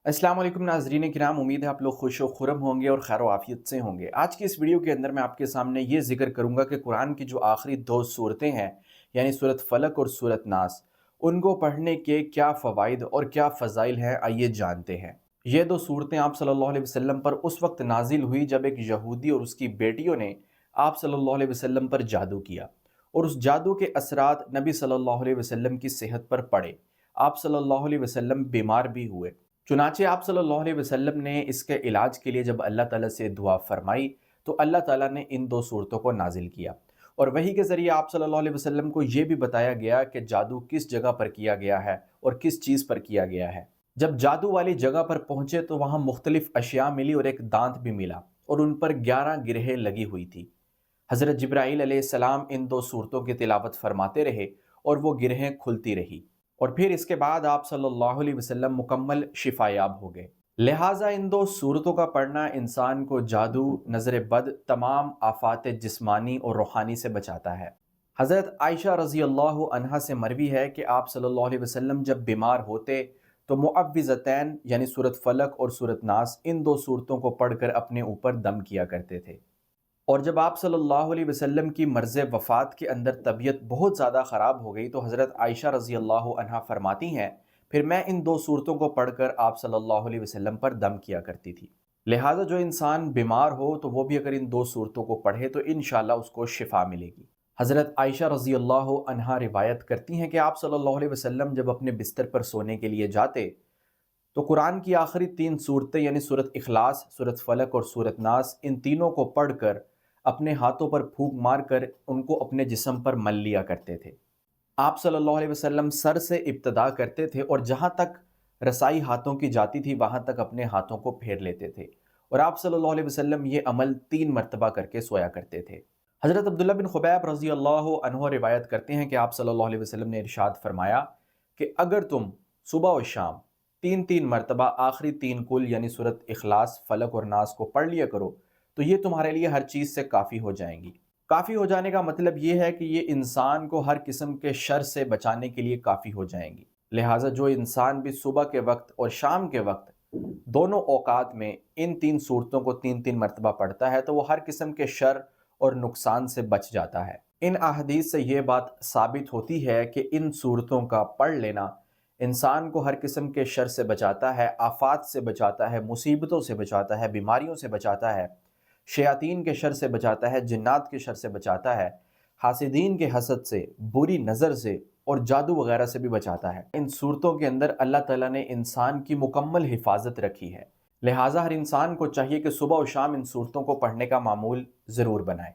अस्सलाम वालेकुम नाज़रीन किराम, उम्मीद है आप लोग खुश व खुरम होंगे और खैर आफियत से होंगे। आज की इस वीडियो के अंदर मैं आपके सामने ये ज़िक्र करूँगा कि कुरान की जो आखिरी दो सूरतें हैं, यानी सूरत फलक और सूरत नास, उनको पढ़ने के क्या फ़वाइद और क्या फ़ज़ाइल हैं, आइए जानते हैं। ये दो सूरतें आप सल्लल्लाहु अलैहि वसल्लम पर उस वक्त नाजिल हुई जब एक यहूदी और उसकी बेटियों ने आप सल्लल्लाहु अलैहि वसल्लम पर जादू किया और उस जादू के असरात नबी सल्लल्लाहु अलैहि वसल्लम की सेहत पर पड़े। आप सल्लल्लाहु अलैहि वसल्लम बीमार भी हुए। चुनांचे आप सल्लल्लाहु अलैहि वसल्लम ने इसके इलाज के लिए जब अल्लाह ताला से दुआ फरमाई तो अल्लाह ताला ने इन दो सूरतों को नाजिल किया और वही के ज़रिए आप सल्लल्लाहु अलैहि वसल्लम को ये भी बताया गया कि जादू किस जगह पर किया गया है और किस चीज़ पर किया गया है। जब जादू वाली जगह पर पहुंचे तो वहां मुख्तलिफ अशिया मिली और एक दांत भी मिला और उन पर 11 गिरहें लगी हुई थी। हज़रत जिब्राईल अलैहिस्सलाम इन दो सूरतों की तिलावत फरमाते रहे और वो गिरहें खुलती रही और फिर इसके बाद आप सल्लल्लाहु अलैहि वसल्लम मुकम्मल शिफायाब हो गए। लिहाजा इन दो सूरतों का पढ़ना इंसान को जादू, नज़र बद, तमाम आफात जिस्मानी और रूहानी से बचाता है। हज़रत आयशा रज़ी अल्लाह अन्हा से मरवी है कि आप सल्लल्लाहु अलैहि वसल्लम जब बीमार होते तो मुअव्विज़तैन यानी सूरत फलक और सूरत नास, इन दो सूरतों को पढ़कर अपने ऊपर दम किया करते थे। और जब आप सल्लल्लाहु अलैहि वसल्लम की मर्ज़ वफ़ात के अंदर तबीयत बहुत ज़्यादा ख़राब हो गई तो हज़रत आयशा रज़ी अल्लाह अन्हा फरमाती हैं, फिर मैं इन दो सूरतों को पढ़कर आप सल्लल्लाहु अलैहि वसल्लम पर दम किया करती थी। लिहाजा जो इंसान बीमार हो तो वो भी अगर इन दो सूरतों को पढ़े तो इंशाअल्लाह उसको शिफा मिलेगी। हज़रत आयशा रज़ी अल्लाह अन्हा रिवायत करती हैं कि आप सल्लल्लाहु अलैहि वसल्लम जब अपने बिस्तर पर सोने के लिए जाते तो कुरान की आखिरी तीन सूरतें यानी सूरत इखलास, सूरत फलक और सूरत नास, इन तीनों को पढ़कर अपने हाथों पर फूंक मारकर उनको अपने जिस्म पर मल लिया करते थे। आप सल्लल्लाहु अलैहि वसल्लम सर से इब्तदा करते थे और जहाँ तक रसाई हाथों की जाती थी वहाँ तक अपने हाथों को फेर लेते थे और आप सल्लल्लाहु अलैहि वसल्लम ये अमल 3 मरतबा करके सोया करते थे। हज़रत अब्दुल्ला बिन खुबैब रज़ी अल्लाह अन्हु रिवायत करते हैं कि आप सल्लल्लाहु अलैहि वसल्लम ने इरशाद फरमाया कि अगर तुम सुबह और शाम 3-3 मरतबा आखिरी 3 कुल यानी सूरत इखलास, फलक और नास को पढ़ लिया करो तो ये तुम्हारे लिए हर चीज़ से काफ़ी हो जाएंगी। काफ़ी हो जाने का मतलब ये है कि ये इंसान को हर किस्म के शर से बचाने के लिए काफ़ी हो जाएंगी। लिहाजा जो इंसान भी सुबह के वक्त और शाम के वक्त दोनों औकात में इन 3 सूरतों को 3-3 मरतबा पढ़ता है तो वो हर किस्म के शर और नुकसान से बच जाता है। इन अहदीस से ये बात साबित होती है कि इन सूरतों का पढ़ लेना इंसान को हर किस्म के शर से बचाता है, आफात से बचाता है, मुसीबतों से बचाता है, बीमारियों से बचाता है, शयातीन के शर से बचाता है, जिन्नात के शर से बचाता है, हासिदीन के हसद से, बुरी नज़र से और जादू वगैरह से भी बचाता है। इन सूरतों के अंदर अल्लाह ताला ने इंसान की मुकम्मल हिफाजत रखी है। लिहाजा हर इंसान को चाहिए कि सुबह और शाम इन सूरतों को पढ़ने का मामूल ज़रूर बनाए।